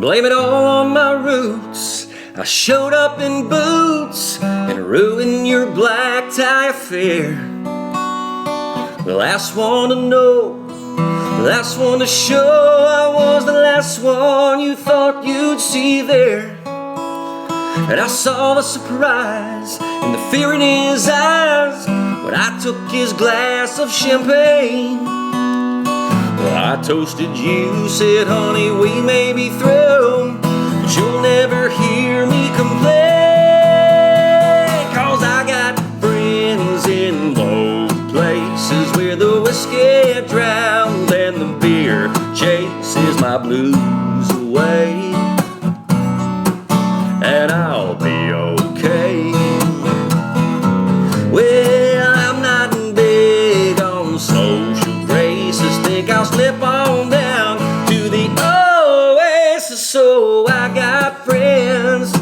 Blame it all on my roots. I showed up in boots and ruined your black tie affair. The last one to know, the last one to show. I was the last one you thought you'd see there. And I saw the surprise and the fear in his eyes when I took his glass of champagne. Well, I toasted you, said, honey, we may be through, but you'll never hear me complain. 'Cause I got friends in low places where the whiskey drowns and the beer chases my blues away. And I'll be okay. Well, I'm not big on social graces. Think I'll slip on down to the oasis. So I got friends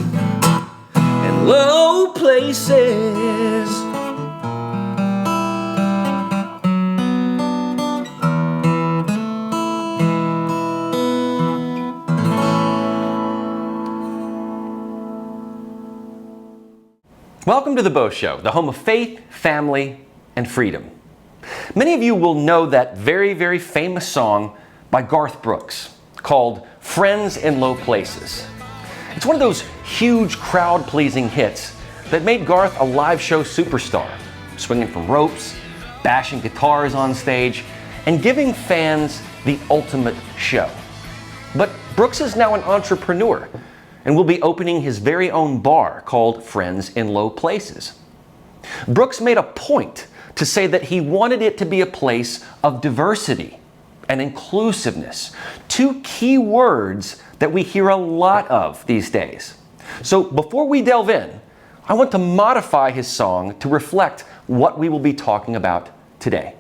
in low places. Welcome to The Bo Show, the home of faith, family, and freedom. Many of you will know that very, very famous song by Garth Brooks called Friends in Low Places. It's one of those huge crowd-pleasing hits that made Garth a live show superstar, swinging from ropes, bashing guitars on stage, and giving fans the ultimate show. But Brooks is now an entrepreneur and will be opening his very own bar called Friends in Low Places. Brooks made a point to say that he wanted it to be a place of diversity and inclusiveness, two key words that we hear a lot of these days. So before we delve in, I want to modify his song to reflect what we will be talking about today.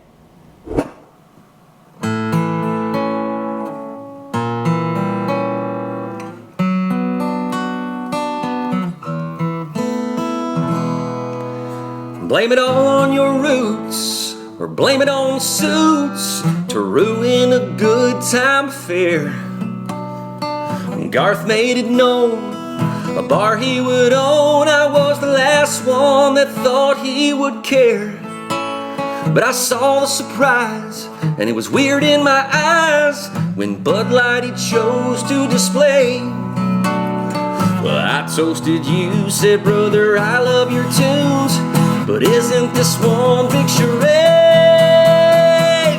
Blame it all on your roots, or blame it on suits to ruin a good time affair. Garth made it known, a bar he would own. I was the last one that thought he would care. But I saw the surprise, and it was weird in my eyes when Bud Light he chose to display. Well, I toasted you, said, brother, I love your tunes, but isn't this one big charade?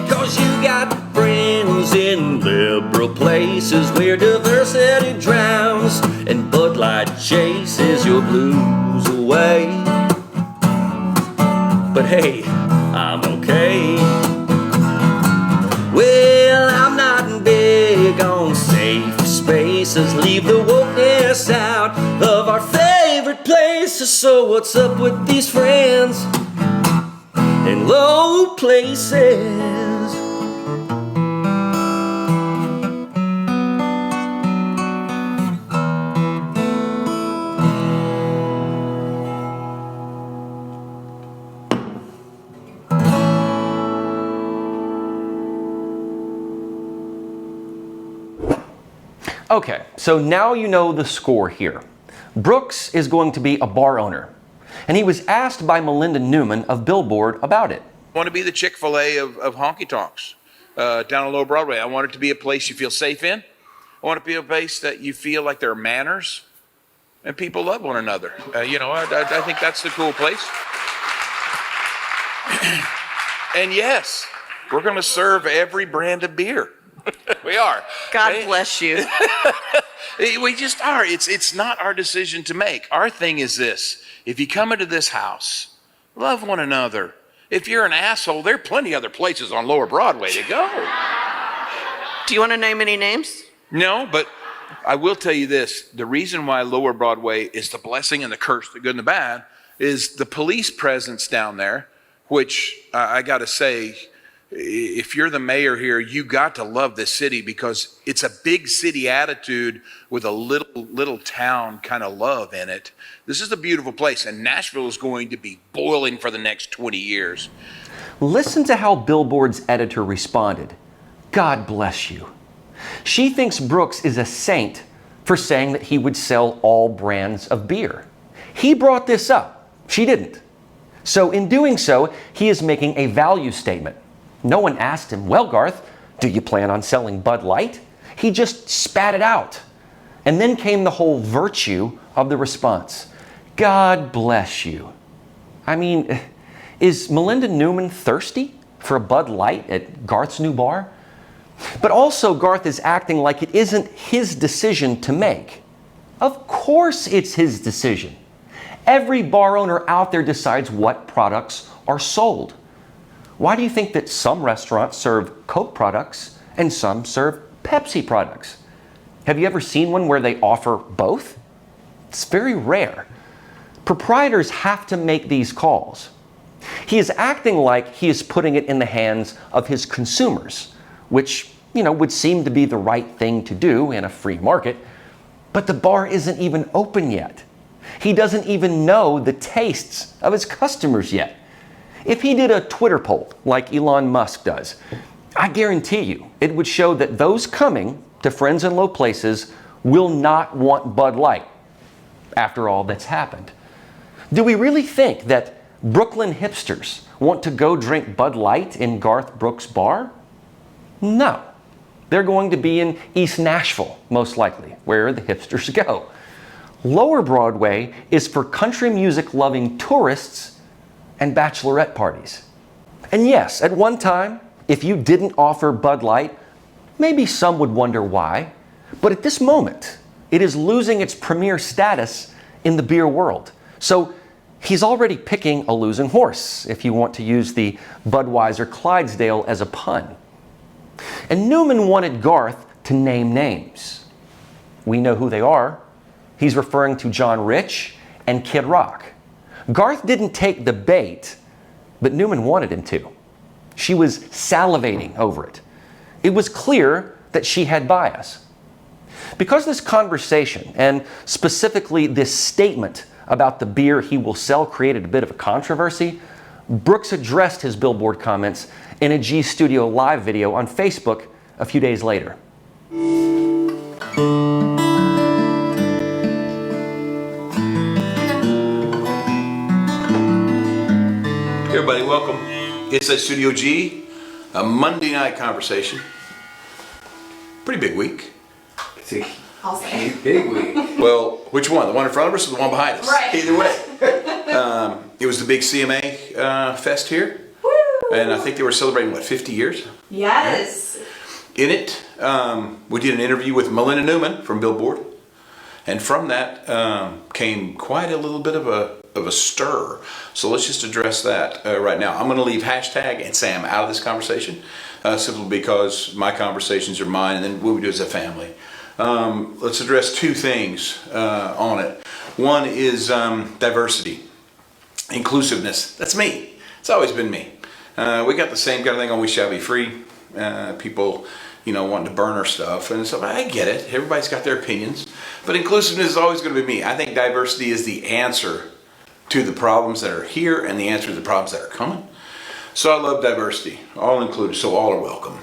'Cause you got friends in liberal places where diversity drowns and Bud Light chases your blues away. But hey, I'm okay. Well, I'm not big on safe spaces. Leave the wokeness out of our favorite places. So what's up with these friends in low places? Okay, so now you know the score here. Brooks is going to be a bar owner, and he was asked by Melinda Newman of Billboard about it. I want to be the Chick-fil-A of honky-tonks down on Lower Broadway. I want it to be a place you feel safe in. I want it to be a place that you feel like there are manners and people love one another. I think that's the cool place. And yes, we're going to serve every brand of beer. We are. God bless you. We just are. It's not our decision to make. Our thing is this. If you come into this house, love one another. If you're an asshole, there are plenty other places on Lower Broadway to go. Do you want to name any names? No, but I will tell you this. The reason why Lower Broadway is the blessing and the curse, the good and the bad, is the police presence down there, which I got to say, if you're the mayor here, you got to love this city because it's a big city attitude with a little town kind of love in it. This is a beautiful place, and Nashville is going to be boiling for the next 20 years. Listen to how Billboard's editor responded. God bless you. She thinks Brooks is a saint for saying that he would sell all brands of beer. He brought this up. She didn't. So in doing so, he is making a value statement. No one asked him, well, Garth, do you plan on selling Bud Light? He just spat it out. And then came the whole virtue of the response. God bless you. I mean, is Melinda Newman thirsty for a Bud Light at Garth's new bar? But also Garth is acting like it isn't his decision to make. Of course it's his decision. Every bar owner out there decides what products are sold. Why do you think that some restaurants serve Coke products and some serve Pepsi products? Have you ever seen one where they offer both? It's very rare. Proprietors have to make these calls. He is acting like he is putting it in the hands of his consumers, which, would seem to be the right thing to do in a free market. But the bar isn't even open yet. He doesn't even know the tastes of his customers yet. If he did a Twitter poll like Elon Musk does, I guarantee you it would show that those coming to Friends in Low Places will not want Bud Light after all that's happened. Do we really think that Brooklyn hipsters want to go drink Bud Light in Garth Brooks' bar? No. They're going to be in East Nashville, most likely, where the hipsters go. Lower Broadway is for country music loving tourists and bachelorette parties. And yes, at one time, if you didn't offer Bud Light, maybe some would wonder why. But at this moment, it is losing its premier status in the beer world. So he's already picking a losing horse, if you want to use the Budweiser Clydesdale as a pun. And Newman wanted Garth to name names. We know who they are. He's referring to John Rich and Kid Rock. Garth didn't take the bait, but Newman wanted him to. She was salivating over it. It was clear that she had bias. Because this conversation, and specifically this statement about the beer he will sell, created a bit of a controversy, Brooks addressed his Billboard comments in a G Studio Live video on Facebook a few days later. Hey everybody, welcome. It's at Studio G, a Monday night conversation. Pretty big week. I'll say. Big week. Well, which one? The one in front of us or the one behind us? Right. Either way. It was the big CMA fest here. Woo! And I think they were celebrating, 50 years? Yes. In it, we did an interview with Melinda Newman from Billboard. And from that came quite a little bit of a stir. So let's just address that right now. I'm going to leave hashtag and Sam out of this conversation, simply because my conversations are mine, and then what we do as a family. Let's address two things on it. One is diversity, inclusiveness. That's me. It's always been me. We got the same kind of thing on We Shall Be Free. People, wanting to burn our stuff. And so I get it. Everybody's got their opinions. But inclusiveness is always going to be me. I think diversity is the answer to the problems that are here and the answer to the problems that are coming. So I love diversity, all included, so all are welcome.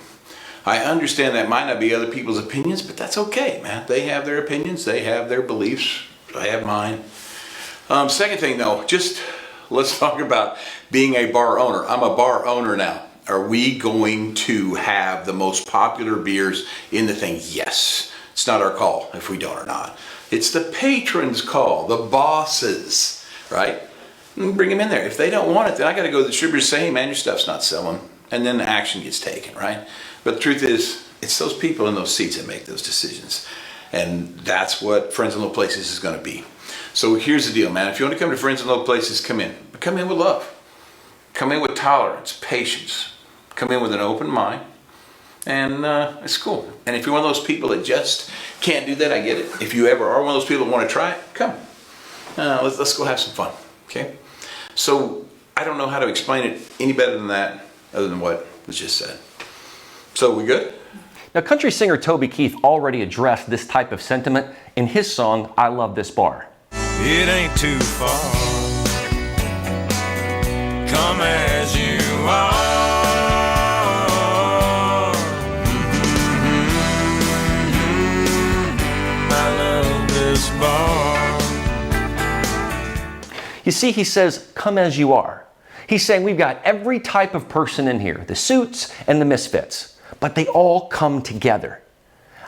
I understand that might not be other people's opinions, but that's okay, man. They have their opinions, they have their beliefs, I have mine. Second thing though, let's talk about being a bar owner. I'm a bar owner now. Are we going to have the most popular beers in the thing? Yes. It's not our call if we don't or not. It's the patrons' call, the bosses, right? Bring them in there. If they don't want it, then I got to go to the distributor say, hey man, your stuff's not selling. And then action gets taken, right? But the truth is, it's those people in those seats that make those decisions. And that's what Friends in Low Places is going to be. So here's the deal, man. If you want to come to Friends in Low Places, come in. But come in with love. Come in with tolerance, patience. Come in with an open mind. And it's cool. And if you're one of those people that just can't do that, I get it. If you ever are one of those people that want to try it, come. Let's go have some fun, okay? So I don't know how to explain it any better than that, other than what was just said. So we good? Now, country singer Toby Keith already addressed this type of sentiment in his song, I Love This Bar. It ain't too far. Come as you are. I love You see, he says, come as you are. He's saying we've got every type of person in here, the suits and the misfits, but they all come together.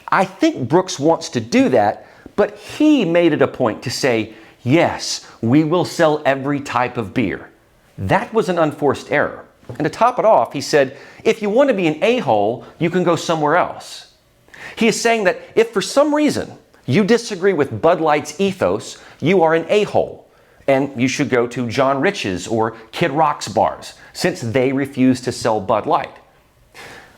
I think Brooks wants to do that, but he made it a point to say, yes, we will sell every type of beer. That was an unforced error. And to top it off, he said, if you want to be an a-hole, you can go somewhere else. He is saying that if for some reason you disagree with Bud Light's ethos, you are an a-hole, and you should go to John Rich's or Kid Rock's bars, since they refuse to sell Bud Light.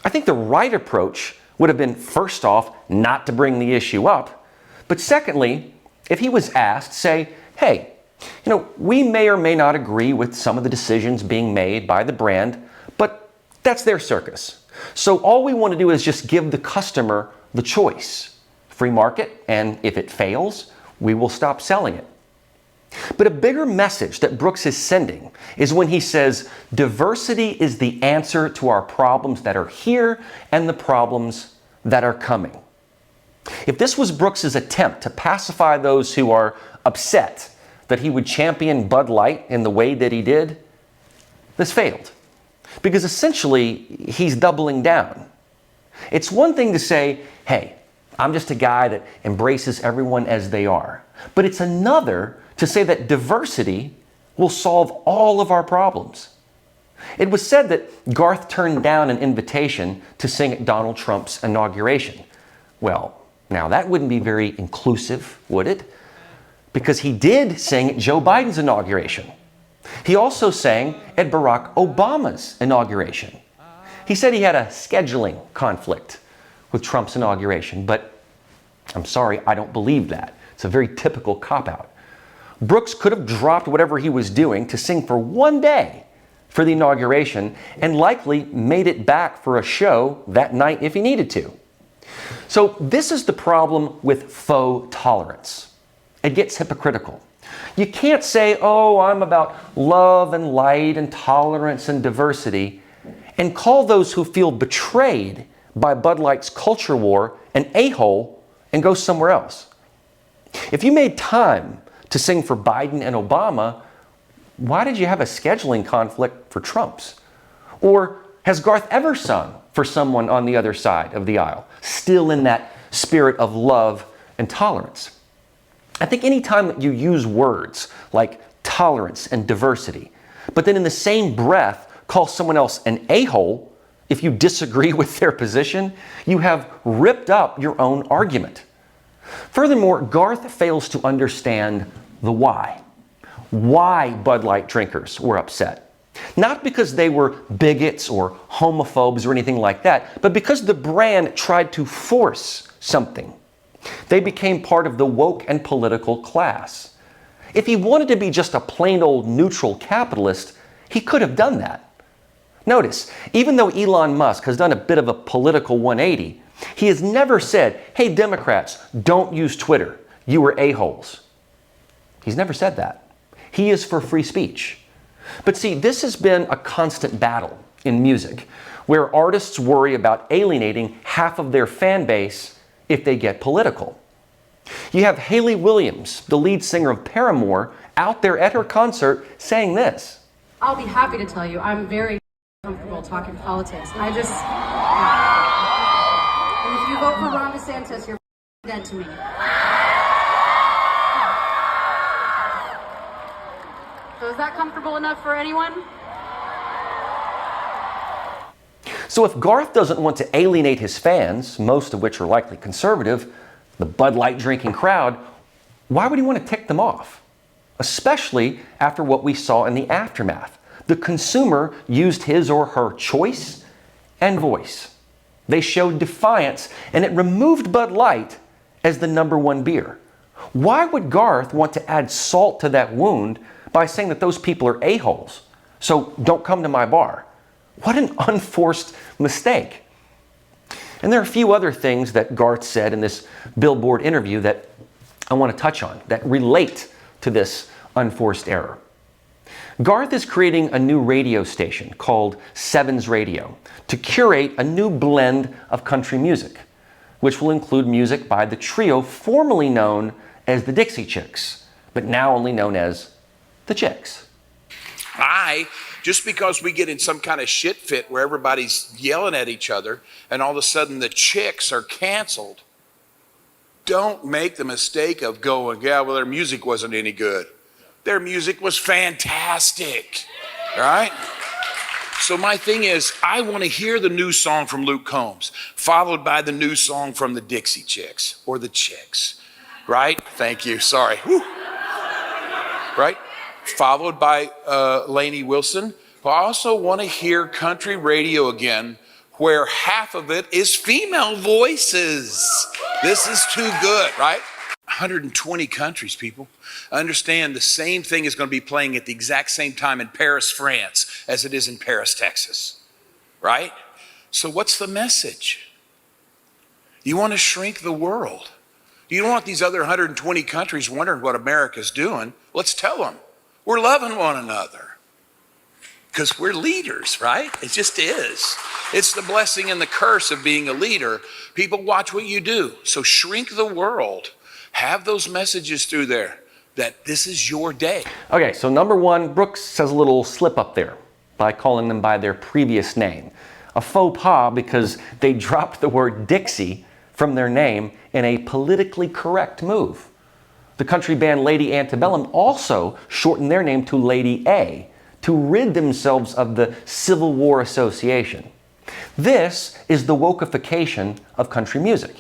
I think the right approach would have been, first off, not to bring the issue up, but secondly, if he was asked, say, hey, we may or may not agree with some of the decisions being made by the brand, but that's their circus. So all we want to do is just give the customer the choice. Free market, and if it fails, we will stop selling it. But a bigger message that Brooks is sending is when he says, diversity is the answer to our problems that are here and the problems that are coming. If this was Brooks's attempt to pacify those who are upset that he would champion Bud Light in the way that he did, this failed. Because essentially, he's doubling down. It's one thing to say, hey, I'm just a guy that embraces everyone as they are. But it's another to say that diversity will solve all of our problems. It was said that Garth turned down an invitation to sing at Donald Trump's inauguration. Well, now that wouldn't be very inclusive, would it? Because he did sing at Joe Biden's inauguration. He also sang at Barack Obama's inauguration. He said he had a scheduling conflict with Trump's inauguration, but I'm sorry, I don't believe that. It's a very typical cop-out. Brooks could have dropped whatever he was doing to sing for one day for the inauguration and likely made it back for a show that night if he needed to. So this is the problem with faux tolerance. It gets hypocritical. You can't say, oh, I'm about love and light and tolerance and diversity, and call those who feel betrayed by Bud Light's culture war an a-hole and go somewhere else. If you made time to sing for Biden and Obama, why did you have a scheduling conflict for Trump's? Or has Garth ever sung for someone on the other side of the aisle, still in that spirit of love and tolerance? I think anytime that you use words like tolerance and diversity, but then in the same breath call someone else an a-hole if you disagree with their position, you have ripped up your own argument. Furthermore, Garth fails to understand the why. Why Bud Light drinkers were upset. Not because they were bigots or homophobes or anything like that, but because the brand tried to force something. They became part of the woke and political class. If he wanted to be just a plain old neutral capitalist, he could have done that. Notice, even though Elon Musk has done a bit of a political 180, he has never said, hey, Democrats, don't use Twitter. You are a-holes. He's never said that. He is for free speech. But see, this has been a constant battle in music, where artists worry about alienating half of their fan base if they get political. You have Hayley Williams, the lead singer of Paramore, out there at her concert saying this. I'll be happy to tell you, I'm very comfortable talking politics. And if you vote for Ron DeSantis, you're dead to me. So is that comfortable enough for anyone? So if Garth doesn't want to alienate his fans, most of which are likely conservative, the Bud Light drinking crowd, why would he want to tick them off? Especially after what we saw in the aftermath. The consumer used his or her choice and voice. They showed defiance, and it removed Bud Light as the #1 beer. Why would Garth want to add salt to that wound by saying that those people are a-holes? So don't come to my bar. What an unforced mistake. And there are a few other things that Garth said in this Billboard interview that I want to touch on that relate to this unforced error. Garth is creating a new radio station called Sevens Radio to curate a new blend of country music, which will include music by the trio formerly known as the Dixie Chicks, but now only known as the Chicks. Just because we get in some kind of shit fit where everybody's yelling at each other and all of a sudden the Chicks are canceled, don't make the mistake of going, yeah, well, their music wasn't any good. Their music was fantastic, right? So my thing is, I want to hear the new song from Luke Combs, followed by the new song from the Dixie Chicks or the Chicks, right? Thank you, sorry. Whew. Right? Followed by Lainey Wilson. But I also want to hear country radio again, where half of it is female voices. This is too good, right? 120 countries, people. Understand the same thing is going to be playing at the exact same time in Paris, France, as it is in Paris, Texas, right? So what's the message? You want to shrink the world. You don't want these other 120 countries wondering what America's doing. Let's tell them we're loving one another. Because we're leaders, right? It just is. It's the blessing and the curse of being a leader. People watch what you do. So shrink the world. Have those messages through there that this is your day. Okay, so number one, Brooks has a little slip up there by calling them by their previous name. A faux pas because they dropped the word Dixie from their name in a politically correct move. The country band Lady Antebellum also shortened their name to Lady A to rid themselves of the Civil War association. This is the wokeification of country music.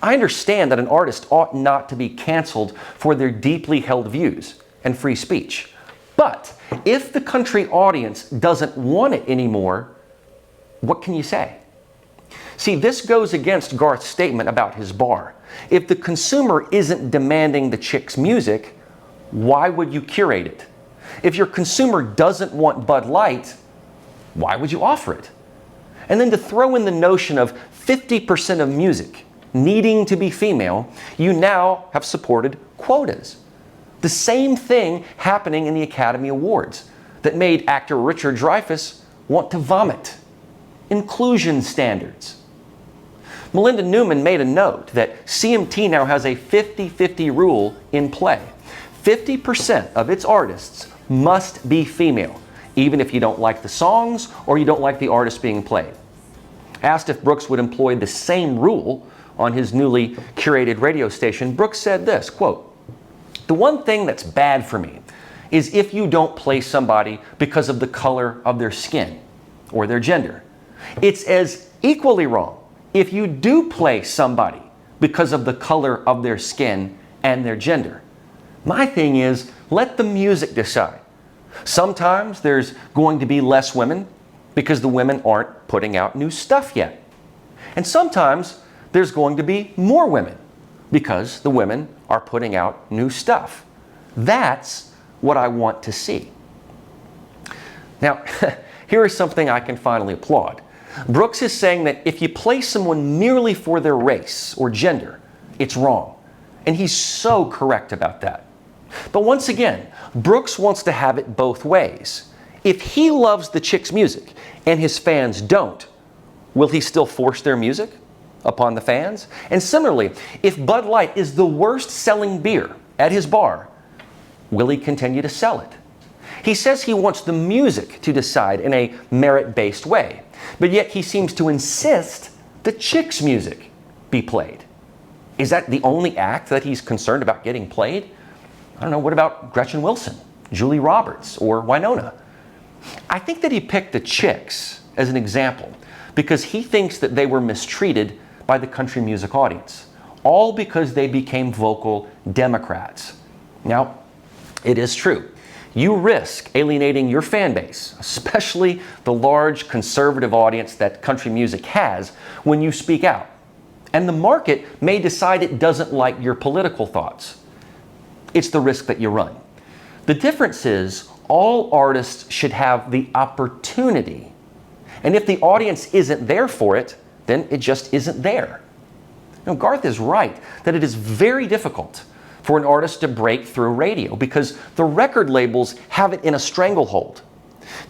I understand that an artist ought not to be canceled for their deeply held views and free speech. But if the country audience doesn't want it anymore, what can you say? See, this goes against Garth's statement about his bar. If the consumer isn't demanding the Chicks' music, why would you curate it? If your consumer doesn't want Bud Light, why would you offer it? And then to throw in the notion of 50% of music needing to be female, you now have supported quotas. The same thing happening in the Academy Awards that made actor Richard Dreyfuss want to vomit. Inclusion standards. Melinda Newman made a note that CMT now has a 50-50 rule in play. 50% of its artists must be female, even if you don't like the songs or you don't like the artist being played. Asked if Brooks would employ the same rule on his newly curated radio station, Brooks said this, quote, "The one thing that's bad for me is if you don't play somebody because of the color of their skin or their gender. It's as equally wrong if you do play somebody because of the color of their skin and their gender. My thing is, let the music decide. Sometimes there's going to be less women because the women aren't putting out new stuff yet. And sometimes there's going to be more women because the women are putting out new stuff. That's what I want to see." Now, here is something I can finally applaud. Brooks is saying that if you play someone merely for their race or gender, it's wrong. And he's so correct about that. But once again, Brooks wants to have it both ways. If he loves the Chicks' music and his fans don't, will he still force their music upon the fans? And similarly, if Bud Light is the worst selling beer at his bar, will he continue to sell it? He says he wants the music to decide in a merit-based way, but yet he seems to insist the Chicks' music be played. Is that the only act that he's concerned about getting played? I don't know, what about Gretchen Wilson, Julie Roberts, or Winona? I think that he picked the Chicks as an example because he thinks that they were mistreated by the country music audience, all because they became vocal Democrats. Now, it is true. You risk alienating your fan base, especially the large conservative audience that country music has, when you speak out. And the market may decide it doesn't like your political thoughts. It's the risk that you run. The difference is all artists should have the opportunity. And if the audience isn't there for it, then it just isn't there. Now, Garth is right that it is very difficult for an artist to break through radio because the record labels have it in a stranglehold.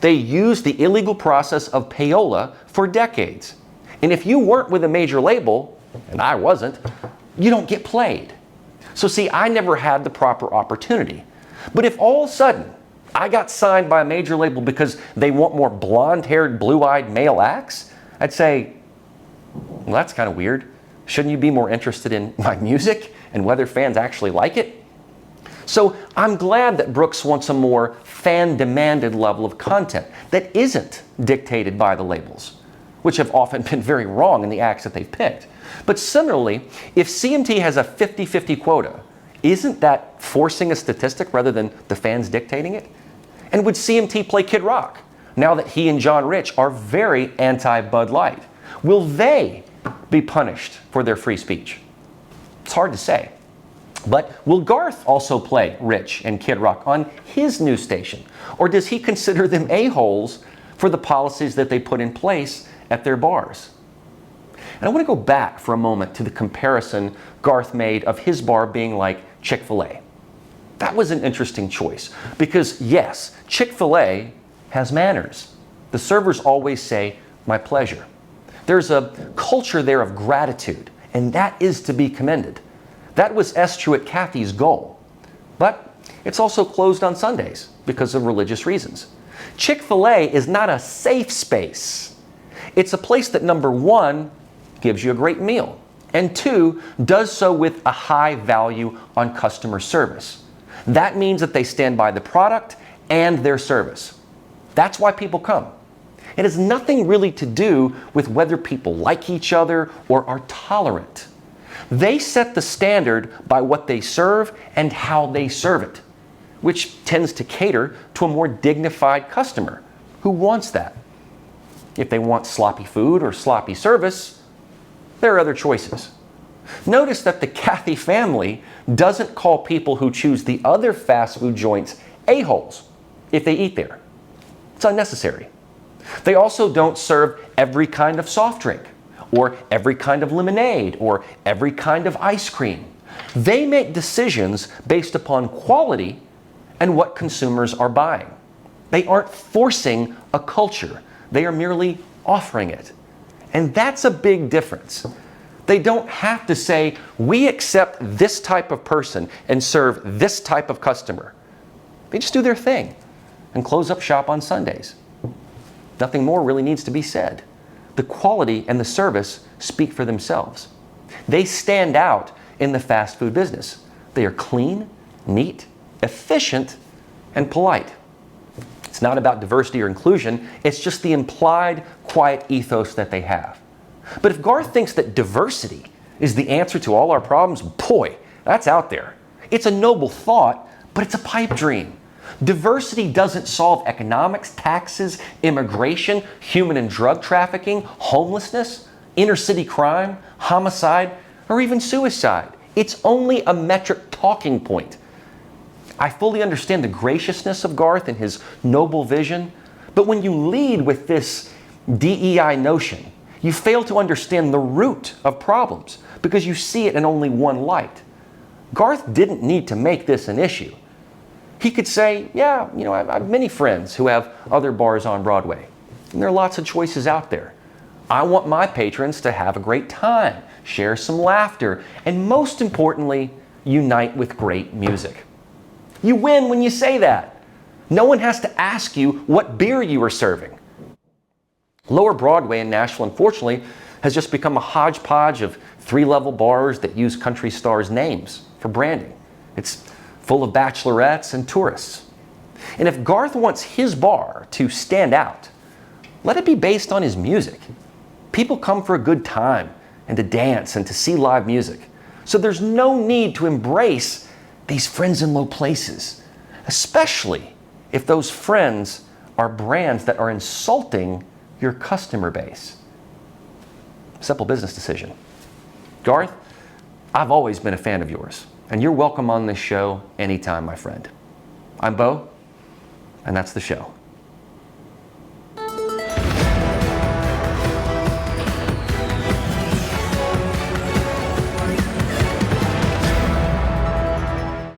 They use the illegal process of payola for decades. And if you weren't with a major label, and I wasn't, you don't get played. So see, I never had the proper opportunity. But if all of a sudden I got signed by a major label because they want more blonde-haired, blue-eyed male acts, I'd say, well, that's kind of weird. Shouldn't you be more interested in my music and whether fans actually like it? So I'm glad that Brooks wants a more fan-demanded level of content that isn't dictated by the labels, which have often been very wrong in the acts that they've picked. But similarly, if CMT has a 50-50 quota, isn't that forcing a statistic rather than the fans dictating it? And would CMT play Kid Rock now that he and John Rich are very anti-Bud Light? Will they be punished for their free speech? It's hard to say. But will Garth also play Rich and Kid Rock on his news station? Or does he consider them a-holes for the policies that they put in place at their bars? And I want to go back for a moment to the comparison Garth made of his bar being like Chick-fil-A. That was an interesting choice because, yes, Chick-fil-A has manners. The servers always say, "My pleasure." There's a culture there of gratitude, and that is to be commended. That was Estruat Cathy's goal. But it's also closed on Sundays because of religious reasons. Chick-fil-A is not a safe space. It's a place that, number one, gives you a great meal, and two, does so with a high value on customer service. That means that they stand by the product and their service. That's why people come. It has nothing really to do with whether people like each other or are tolerant. They set the standard by what they serve and how they serve it, which tends to cater to a more dignified customer who wants that. If they want sloppy food or sloppy service, there are other choices. Notice that the Cathy family doesn't call people who choose the other fast food joints a-holes if they eat there. It's unnecessary. They also don't serve every kind of soft drink, or every kind of lemonade, or every kind of ice cream. They make decisions based upon quality and what consumers are buying. They aren't forcing a culture. They are merely offering it. And that's a big difference. They don't have to say, we accept this type of person and serve this type of customer. They just do their thing and close up shop on Sundays. Nothing more really needs to be said. The quality and the service speak for themselves. They stand out in the fast food business. They are clean, neat, efficient, and polite. It's not about diversity or inclusion, it's just the implied quiet ethos that they have. But if Garth thinks that diversity is the answer to all our problems, boy, that's out there. It's a noble thought, but it's a pipe dream. Diversity doesn't solve economics, taxes, immigration, human and drug trafficking, homelessness, inner city crime, homicide, or even suicide. It's only a metric talking point. I fully understand the graciousness of Garth and his noble vision, but when you lead with this DEI notion, you fail to understand the root of problems because you see it in only one light. Garth didn't need to make this an issue. He could say, yeah, I have many friends who have other bars on Broadway, and there are lots of choices out there. I want my patrons to have a great time, share some laughter, and most importantly, unite with great music. You win when you say that. No one has to ask you what beer you are serving. Lower Broadway in Nashville, unfortunately, has just become a hodgepodge of three-level bars that use country stars' names for branding. It's full of bachelorettes and tourists. And if Garth wants his bar to stand out, let it be based on his music. People come for a good time and to dance and to see live music. So there's no need to embrace these friends in low places, especially if those friends are brands that are insulting your customer base. Simple business decision. Garth, I've always been a fan of yours, and you're welcome on this show anytime, my friend. I'm Bo, and that's the show.